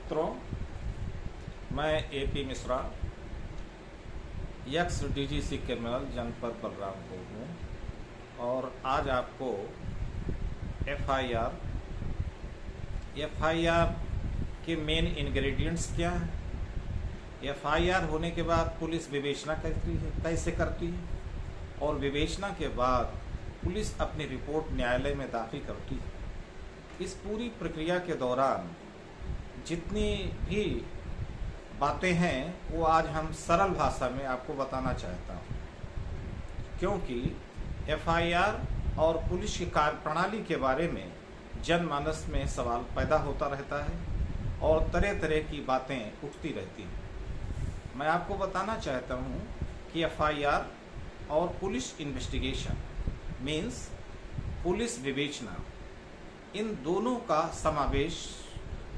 मित्रों, मैं AP Mishra, x DGC criminal जनपद बलरामपुर हूँ और आज आपको एफआईआर के मेन इंग्रेडिएंट्स क्या है, एफआईआर होने के बाद पुलिस विवेचना कैसे करती है और विवेचना के बाद पुलिस अपनी रिपोर्ट न्यायालय में दाखिल करती है। इस पूरी प्रक्रिया के दौरान जितनी भी बातें हैं वो आज हम सरल भाषा में आपको बताना चाहता हूँ, क्योंकि एफआईआर और पुलिस की कार्यप्रणाली के बारे में जनमानस में सवाल पैदा होता रहता है और तरह तरह की बातें उठती रहती हैं। मैं आपको बताना चाहता हूँ कि एफआईआर और पुलिस इन्वेस्टिगेशन मीन्स पुलिस विवेचना, इन दोनों का समावेश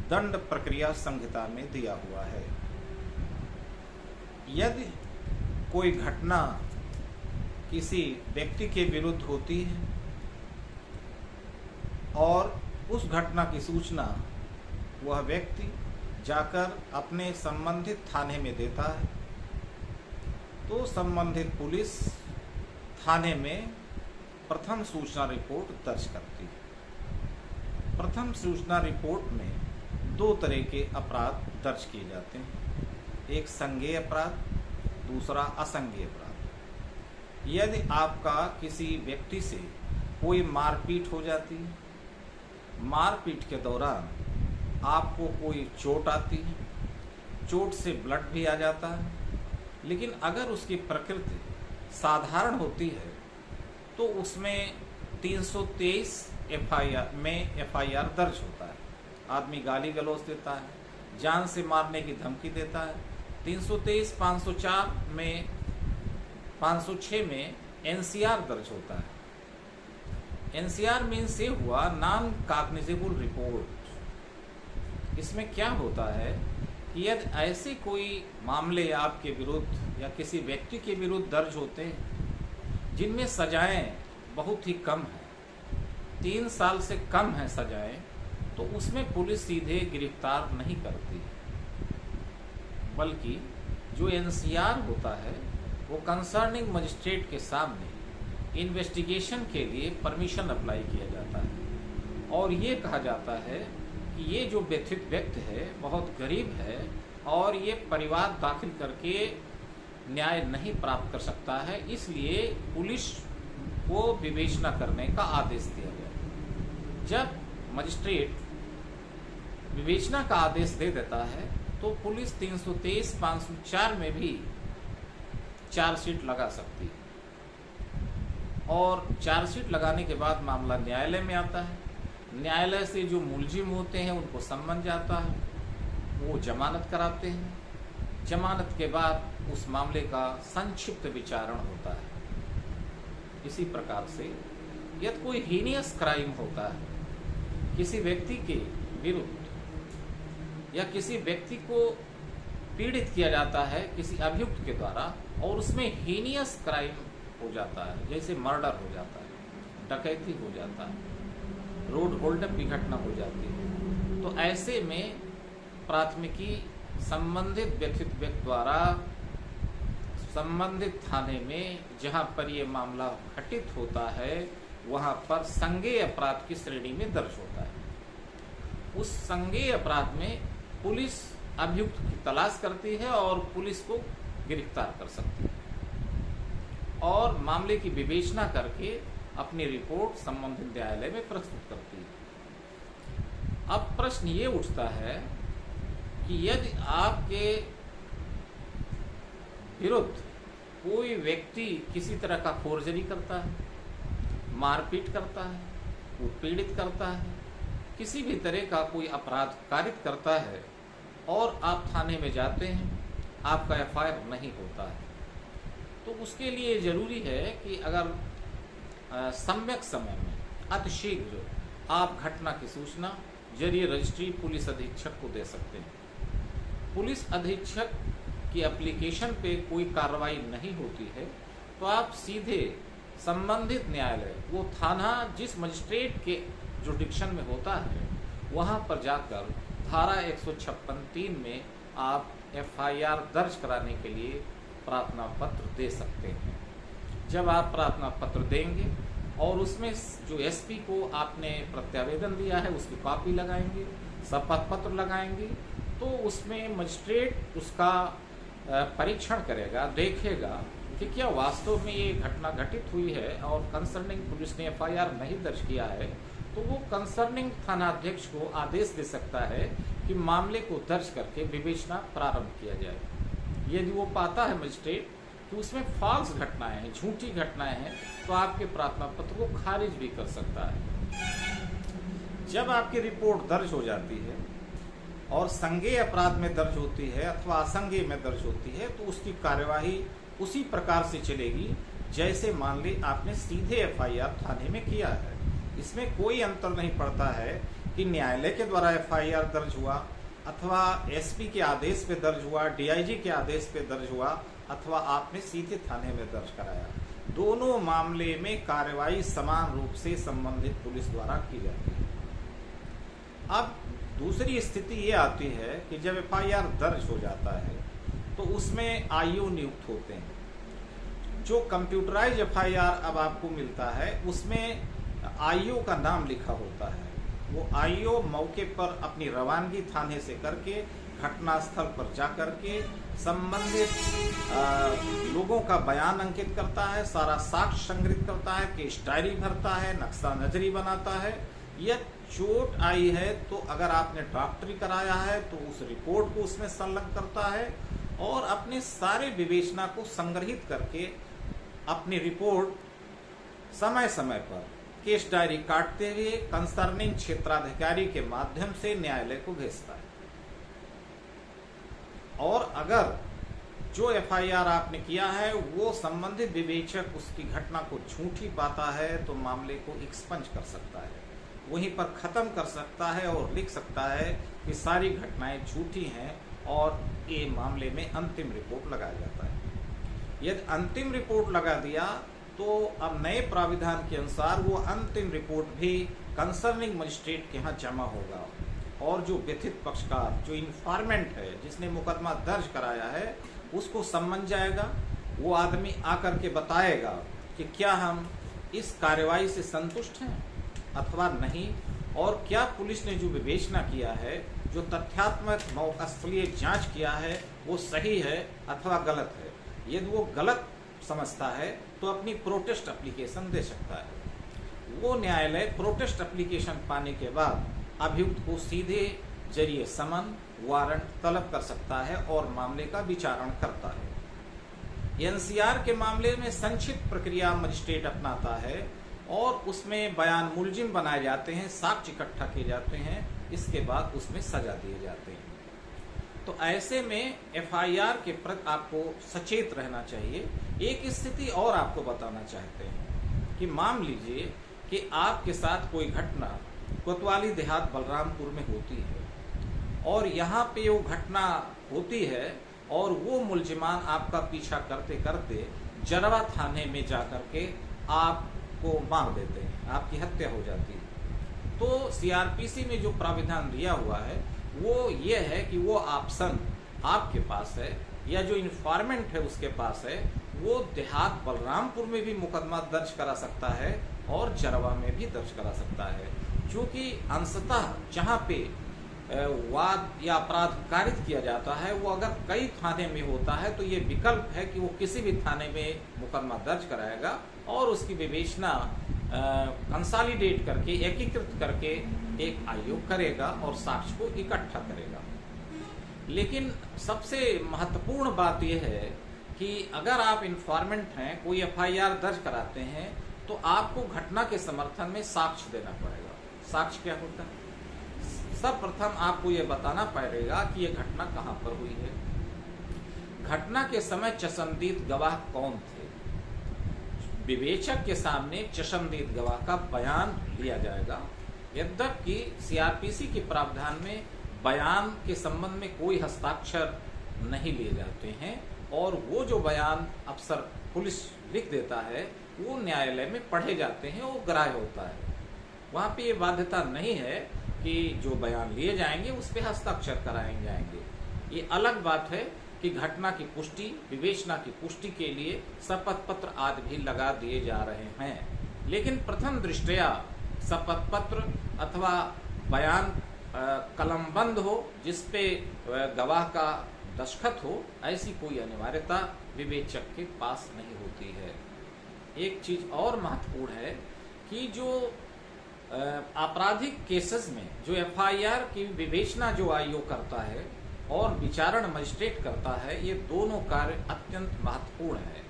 दंड प्रक्रिया संहिता में दिया हुआ है। यदि कोई घटना किसी व्यक्ति के विरुद्ध होती है और उस घटना की सूचना वह व्यक्ति जाकर अपने संबंधित थाने में देता है, तो संबंधित पुलिस थाने में प्रथम सूचना रिपोर्ट दर्ज करती है। प्रथम सूचना रिपोर्ट में दो तरह के अपराध दर्ज किए जाते हैं, एक संज्ञेय अपराध, दूसरा असंज्ञेय अपराध। यदि आपका किसी व्यक्ति से कोई मारपीट हो जाती है, मारपीट के दौरान आपको कोई चोट आती है, चोट से ब्लड भी आ जाता है, लेकिन अगर उसकी प्रकृति साधारण होती है तो उसमें 323 एफआईआर दर्ज होता है। आदमी गाली गलौज देता है, जान से मारने की धमकी देता है, 323, 504 में 506 में एनसीआर दर्ज होता है। एनसीआर मीन्स ये हुआ नॉन कॉग्निजेबल रिपोर्ट। इसमें क्या होता है कि यदि ऐसे कोई मामले आपके विरुद्ध या किसी व्यक्ति के विरुद्ध दर्ज होते हैं जिनमें सजाएं बहुत ही कम है, 3 साल से कम है सजाएं, तो उसमें पुलिस सीधे गिरफ्तार नहीं करती, बल्कि जो एनसीआर होता है वो कंसर्निंग मजिस्ट्रेट के सामने इन्वेस्टिगेशन के लिए परमिशन अप्लाई किया जाता है और ये कहा जाता है कि ये जो व्यथित व्यक्ति है बहुत गरीब है और ये परिवार दाखिल करके न्याय नहीं प्राप्त कर सकता है, इसलिए पुलिस को विवेचना करने का आदेश दिया गया। जब मजिस्ट्रेट विवेचना का आदेश दे देता है तो पुलिस 323, 504 में भी चार्जशीट लगा सकती है और चार्जशीट लगाने के बाद मामला न्यायालय में आता है। न्यायालय से जो मुलजिम होते हैं उनको सम्मन जाता है, वो जमानत कराते हैं। जमानत के बाद उस मामले का संक्षिप्त विचारण होता है। इसी प्रकार से यदि कोई हीनियस क्राइम होता है, किसी व्यक्ति के विरुद्ध या किसी व्यक्ति को पीड़ित किया जाता है किसी अभियुक्त के द्वारा और उसमें हीनियस क्राइम हो जाता है, जैसे मर्डर हो जाता है, डकैती हो जाता है, रोड होल्डअप की घटना हो जाती है, तो ऐसे में प्राथमिकी संबंधित व्यक्ति द्वारा संबंधित थाने में जहां पर ये मामला घटित होता है वहां पर संज्ञेय अपराध की श्रेणी में दर्ज होता है। उस संज्ञेय अपराध में पुलिस अभियुक्त की तलाश करती है और पुलिस को गिरफ्तार कर सकती है और मामले की विवेचना करके अपनी रिपोर्ट संबंधित न्यायालय में प्रस्तुत करती है। अब प्रश्न ये उठता है कि यदि आपके विरुद्ध कोई व्यक्ति किसी तरह का फोर्जरी करता है, मारपीट करता है, वो पीड़ित करता है, किसी भी तरह का कोई अपराध कारित करता है और आप थाने में जाते हैं, आपका एफआईआर नहीं होता है, तो उसके लिए जरूरी है कि अगर सम्यक समय में अतिशीघ्र आप घटना की सूचना जरिए रजिस्ट्री पुलिस अधीक्षक को दे सकते हैं। पुलिस अधीक्षक की एप्लीकेशन पे कोई कार्रवाई नहीं होती है तो आप सीधे संबंधित न्यायालय, वो थाना जिस मजिस्ट्रेट के जुडिक्शन में होता है, वहाँ पर जाकर धारा 156(3) में आप एफआईआर दर्ज कराने के लिए प्रार्थना पत्र दे सकते हैं। जब आप प्रार्थना पत्र देंगे और उसमें जो एसपी को आपने प्रत्यावेदन दिया है उसकी कॉपी लगाएंगे, शपथ पत्र लगाएंगे, तो उसमें मजिस्ट्रेट उसका परीक्षण करेगा, देखेगा कि क्या वास्तव में ये घटना घटित हुई है और कंसर्निंग पुलिस ने एफआईआर नहीं दर्ज किया है, तो वो कंसर्निंग थानाध्यक्ष को आदेश दे सकता है कि मामले को दर्ज करके विवेचना प्रारंभ किया जाए। यदि वो पाता है मजिस्ट्रेट कि उसमें फॉल्स घटनाएं हैं, झूठी घटनाएं हैं, तो आपके प्रार्थना पत्र को खारिज भी कर सकता है। जब आपकी रिपोर्ट दर्ज हो जाती है और संज्ञेय अपराध में दर्ज होती है अथवा असंज्ञेय में दर्ज होती है, तो उसकी कार्यवाही उसी प्रकार से चलेगी जैसे मान ली आपने सीधे एफआईआर थाने में किया है। इसमें कोई अंतर नहीं पड़ता है कि न्यायालय के द्वारा एफआईआर दर्ज हुआ अथवा एसपी के आदेश पे दर्ज हुआ, डीआईजी के आदेश पे दर्ज हुआ अथवा आपने सीधे थाने में दर्ज कराया। दोनों मामले में कार्रवाई समान रूप से संबंधित पुलिस द्वारा की जाती है। अब दूसरी स्थिति ये आती है कि जब एफआईआर दर्ज हो जाता है तो उसमें आईओ नियुक्त होते हैं। जो कंप्यूटराइज एफआईआर अब आपको मिलता है उसमें आईओ का नाम लिखा होता है। वो आईओ मौके पर अपनी रवानगी थाने से करके घटनास्थल पर जाकर के संबंधित लोगों का बयान अंकित करता है, सारा साक्ष्य संग्रहित करता है, केस डायरी भरता है, नक्शा नजरी बनाता है। यह चोट आई है तो अगर आपने डॉक्टरी कराया है तो उस रिपोर्ट को उसमें संलग्न करता है और अपने सारे विवेचना को संग्रहित करके अपनी रिपोर्ट समय समय पर केस डायरी काटते हुए कंसर्निंग क्षेत्राधिकारी के माध्यम से न्यायालय को भेजता है। और अगर जो एफआईआर आपने किया है वो संबंधित विवेचक उसकी घटना को झूठी पाता है तो मामले को एक्सपंज कर सकता है, वहीं पर खत्म कर सकता है और लिख सकता है कि सारी घटनाएं झूठी हैं और ये मामले में अंतिम रिपोर्ट लगाया जाता है। यदि अंतिम रिपोर्ट लगा दिया तो अब नए प्राविधान के अनुसार वो अंतिम रिपोर्ट भी कंसर्निंग मजिस्ट्रेट के यहाँ जमा होगा और जो व्यथित पक्षकार, जो इन्फॉर्मेंट है, जिसने मुकदमा दर्ज कराया है, उसको समझ जाएगा। वो आदमी आकर के बताएगा कि क्या हम इस कार्यवाही से संतुष्ट हैं अथवा नहीं, और क्या पुलिस ने जो विवेचना किया है, जो तथ्यात्मक मौकास्थलीय जांच किया है, वो सही है अथवा गलत है। यदि वो गलत समझता है तो अपनी प्रोटेस्ट एप्लीकेशन दे सकता है। वो न्यायालय प्रोटेस्ट एप्लीकेशन पाने के बाद अभियुक्त को सीधे जरिए समन, वारंट तलब कर सकता है और मामले का विचारण करता है। एनसीआर के मामले में संक्षिप्त प्रक्रिया मजिस्ट्रेट अपनाता है और उसमें बयान मुलजिम बनाए जाते हैं, साक्ष्य इकट्ठा किए जाते हैं, इसके बाद उसमें सजा दिए जाते हैं। तो ऐसे में एफआईआर के प्रति आपको सचेत रहना चाहिए। एक स्थिति और आपको बताना चाहते हैं कि मान लीजिए कि आपके साथ कोई घटना कोतवाली देहात बलरामपुर में होती है और यहाँ पे वो घटना होती है और वो मुलजिमान आपका पीछा करते करते जरवा थाने में जाकर के आपको मार देते हैं, आपकी हत्या हो जाती है। तो सीआरपीसी में जो प्राविधान दिया हुआ है वो ये है कि वो ऑप्शन आपके पास है या जो इन्फॉर्मेंट है उसके पास है, वो देहात बलरामपुर में भी मुकदमा दर्ज करा सकता है और जरवा में भी दर्ज करा सकता है। क्योंकि अंशतः जहाँ पे वाद या अपराध कारित किया जाता है वो अगर कई थाने में होता है तो ये विकल्प है कि वो किसी भी थाने में मुकदमा दर्ज कराएगा और उसकी विवेचना कंसोलिडेट करके, एकीकृत करके एक आयोग करेगा और साक्ष्य को इकट्ठा करेगा। लेकिन सबसे महत्वपूर्ण बात यह है कि अगर आप इन्फॉर्मेंट हैं, कोई एफआईआर दर्ज कराते हैं, तो आपको घटना के समर्थन में साक्ष्य देना पड़ेगा। साक्ष्य क्या होता है? सर्वप्रथम आपको यह बताना पड़ेगा कि यह घटना कहाँ पर हुई है, घटना के समय चश्मदीद गवाह कौन थे। विवेचक के सामने चश्मदीद गवाह का बयान लिया जाएगा। यद्यपि सीआरपीसी के प्रावधान में बयान के संबंध में कोई हस्ताक्षर नहीं लिए जाते हैं और वो जो बयान अफसर पुलिस लिख देता है वो न्यायालय में पढ़े जाते हैं और ग्राह्य होता है। वहाँ पे ये बाध्यता नहीं है कि जो बयान लिए जाएंगे उस पे हस्ताक्षर कराए जाएंगे। ये अलग बात है कि घटना की पुष्टि, विवेचना की पुष्टि के लिए शपथ पत्र आदि भी लगा दिए जा रहे हैं। लेकिन प्रथम दृष्टया शपथ पत्र अथवा बयान कलमबंद हो जिसपे गवाह का दस्तखत हो, ऐसी कोई अनिवार्यता विवेचक के पास नहीं होती है। एक चीज और महत्वपूर्ण है कि जो आपराधिक केसेस में जो एफआईआर की विवेचना जो आयोग करता है और विचारण मजिस्ट्रेट करता है, ये दोनों कार्य अत्यंत महत्वपूर्ण है।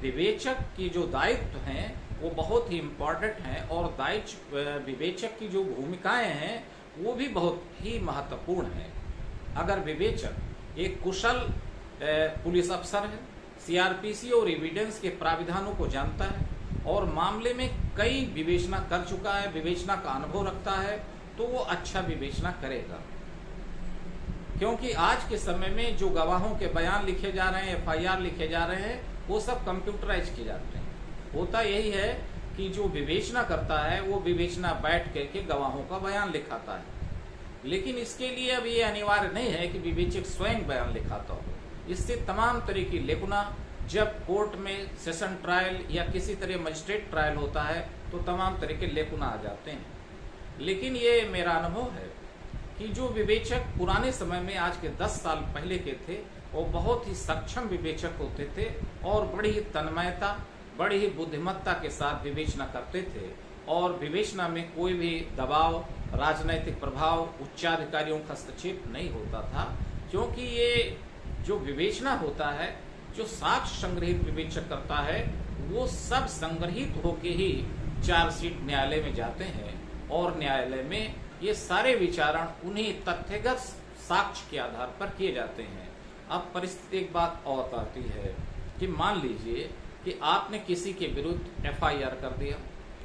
विवेचक की जो दायित्व हैं वो बहुत ही इम्पोर्टेंट हैं और दायित्व विवेचक की जो भूमिकाएं हैं वो भी बहुत ही महत्वपूर्ण है। अगर विवेचक एक कुशल पुलिस अफसर है, सीआरपीसी और एविडेंस के प्राविधानों को जानता है और मामले में कई विवेचना कर चुका है, विवेचना का अनुभव रखता है, तो वो अच्छा विवेचना करेगा। क्योंकि आज के समय में जो गवाहों के बयान लिखे जा रहे हैं, एफआईआर लिखे जा रहे हैं, वो सब कंप्यूटराइज किए जाते हैं। होता यही है कि जो विवेचना करता है वो विवेचना बैठ करके गवाहों का बयान लिखाता है, लेकिन इसके लिए अब ये अनिवार्य नहीं है कि विवेचक स्वयं बयान लिखाता हो। इससे तमाम तरह की लेखना, जब कोर्ट में सेशन ट्रायल या किसी तरह मजिस्ट्रेट ट्रायल होता है तो तमाम तरह के लेखना आ जाते हैं। लेकिन ये मेरा अनुभव है कि जो विवेचक पुराने समय में, आज के 10 साल पहले के थे, वो बहुत ही सक्षम विवेचक होते थे और बड़ी ही तन्मयता, बड़ी ही बुद्धिमत्ता के साथ विवेचना करते थे और विवेचना में कोई भी दबाव, राजनैतिक प्रभाव, उच्चाधिकारियों का हस्तक्षेप नहीं होता था। क्योंकि ये जो विवेचना होता है, जो साक्ष्य संग्रहित विवेचक करता है, वो सब संग्रहित होके ही चार्जशीट न्यायालय में जाते हैं और न्यायालय में ये सारे विचारण उन्हीं तथ्यगत साक्ष्य के आधार पर किए जाते हैं। अब परिस्थिति एक बात और आती है कि मान लीजिए कि आपने किसी के विरुद्ध एफआईआर कर दिया,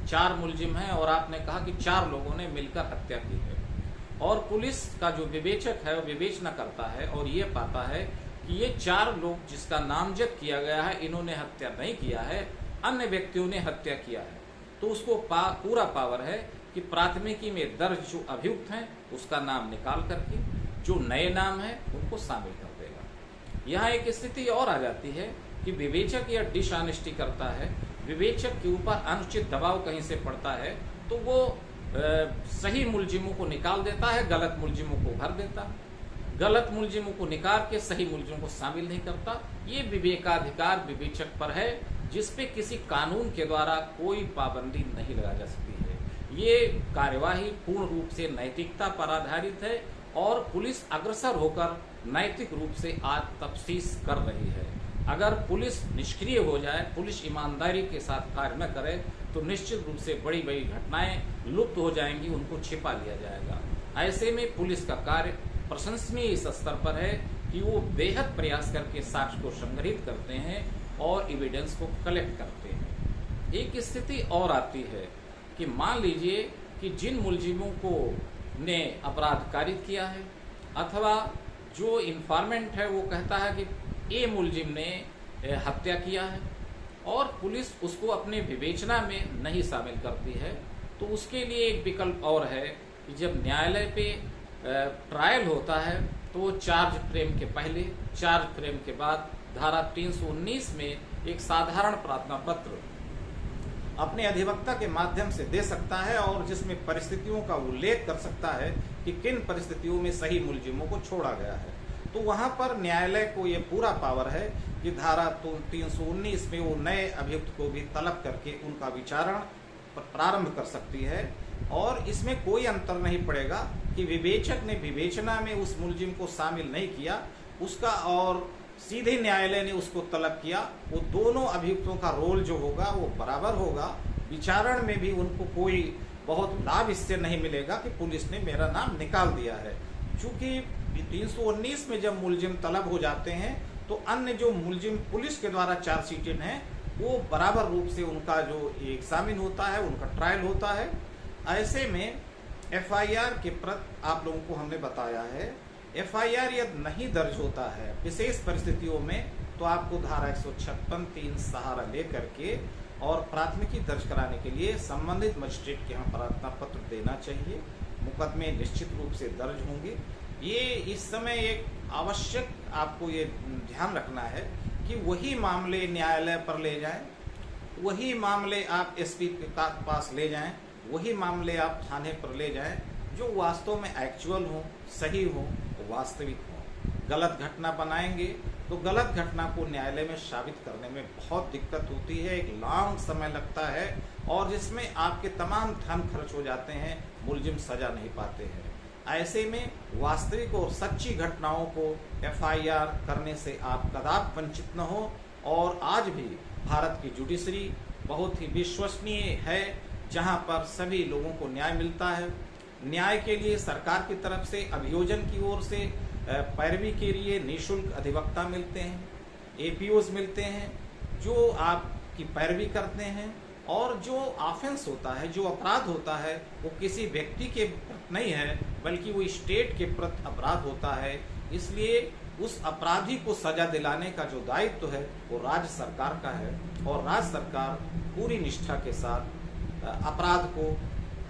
4 मुलजिम हैं और आपने कहा कि 4 लोगों ने मिलकर हत्या की है, और पुलिस का जो विवेचक है वो विवेचना करता है और ये पाता है कि ये 4 लोग जिसका नामजद किया गया है, इन्होंने हत्या नहीं किया है, अन्य व्यक्तियों ने हत्या किया है, तो उसको पूरा पावर है कि प्राथमिकी में दर्ज जो अभियुक्त हैं उसका नाम निकाल करके जो नए नाम है उनको शामिल कर देगा। यहाँ एक स्थिति और आ जाती है कि विवेचक यह डिसऑनेस्टी करता है, विवेचक के ऊपर अनुचित दबाव कहीं से पड़ता है, तो वो सही मुलजिमों को निकाल देता है, गलत मुलजिमों को भर देता, गलत मुलजिमों को निकाल के सही मुलजिमों को शामिल नहीं करता। ये विवेकाधिकार विवेचक पर है, जिसपे किसी कानून के द्वारा कोई पाबंदी नहीं लगा जा सकती है। ये कार्यवाही पूर्ण रूप से नैतिकता पर आधारित है और पुलिस अग्रसर होकर नैतिक रूप से आज तफ्तीश कर रही है। अगर पुलिस निष्क्रिय हो जाए, पुलिस ईमानदारी के साथ कार्य न करे, तो निश्चित रूप से बड़ी बड़ी घटनाएं लुप्त हो जाएंगी, उनको छिपा लिया जाएगा। ऐसे में पुलिस का कार्य प्रशंसनीय इस स्तर पर है कि वो बेहद प्रयास करके साक्ष्य को संग्रहित करते हैं और एविडेंस को कलेक्ट करते हैं। एक स्थिति और आती है कि मान लीजिए कि जिन मुलजिमों को ने अपराध कारित किया है, अथवा जो इन्फॉर्मेंट है वो कहता है कि ए मुलजिम ने हत्या किया है और पुलिस उसको अपने विवेचना में नहीं शामिल करती है, तो उसके लिए एक विकल्प और है कि जब न्यायालय पे ट्रायल होता है तो वो चार्ज फ्रेम के पहले, चार्ज फ्रेम के बाद धारा 319 में एक साधारण प्रार्थना पत्र अपने अधिवक्ता के माध्यम से दे सकता है और जिसमें परिस्थितियों का उल्लेख कर सकता है कि किन परिस्थितियों में सही मुलजिमों को छोड़ा गया है। तो वहां पर न्यायालय को ये पूरा पावर है कि धारा 319 में वो नए अभियुक्त को भी तलब करके उनका विचारण प्रारंभ कर सकती है और इसमें कोई अंतर नहीं पड़ेगा कि विवेचक ने विवेचना में उस मुलजिम को शामिल नहीं किया उसका और सीधे न्यायालय ने उसको तलब किया, वो दोनों अभियुक्तों का रोल जो होगा वो बराबर होगा। विचारण में भी उनको कोई बहुत लाभ इससे नहीं मिलेगा कि पुलिस ने मेरा नाम निकाल दिया है। चूंकि 319 में जब मुलजिम तलब हो जाते हैं तो अन्य जो मुलजिम पुलिस के द्वारा चार्जशीटेड हैं वो बराबर रूप से उनका जो एग्जामिन होता है, उनका ट्रायल होता है। ऐसे में एफआईआर के प्रति आप लोगों को हमने बताया है, एफआईआर यदि नहीं दर्ज होता है विशेष परिस्थितियों में तो आपको धारा 156(3) सहारा लेकर के और प्राथमिकी दर्ज कराने के लिए संबंधित मजिस्ट्रेट के यहाँ प्रार्थना पत्र देना चाहिए। मुकदमे निश्चित रूप से दर्ज होंगे। ये इस समय एक आवश्यक आपको ये ध्यान रखना है कि वही मामले न्यायालय पर ले जाएं, वही मामले आप एसपी के पास ले जाएं, वही मामले आप थाने पर ले जाएं जो वास्तव में एक्चुअल हो, सही हो, वास्तविक हो। गलत घटना बनाएंगे तो गलत घटना को न्यायालय में साबित करने में बहुत दिक्कत होती है, एक लॉन्ग समय लगता है और जिसमें आपके तमाम धन खर्च हो जाते हैं, मुलजिम सजा नहीं पाते हैं। ऐसे में वास्तविक और सच्ची घटनाओं को एफआईआर करने से आप कदापि वंचित न हो। और आज भी भारत की जुडिशरी बहुत ही विश्वसनीय है, जहां पर सभी लोगों को न्याय मिलता है। न्याय के लिए सरकार की तरफ से अभियोजन की ओर से पैरवी के लिए निःशुल्क अधिवक्ता मिलते हैं, एपीओज मिलते हैं जो आपकी पैरवी करते हैं। और जो ऑफेंस होता है, जो अपराध होता है, वो किसी व्यक्ति के प्रति नहीं है बल्कि वो स्टेट के प्रति अपराध होता है। इसलिए उस अपराधी को सजा दिलाने का जो दायित्व है वो राज्य सरकार का है और राज्य सरकार पूरी निष्ठा के साथ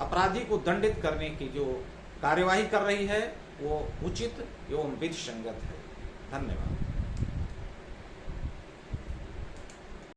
अपराधी को दंडित करने की जो कार्यवाही कर रही है वो उचित एवं विधि संगत है। धन्यवाद।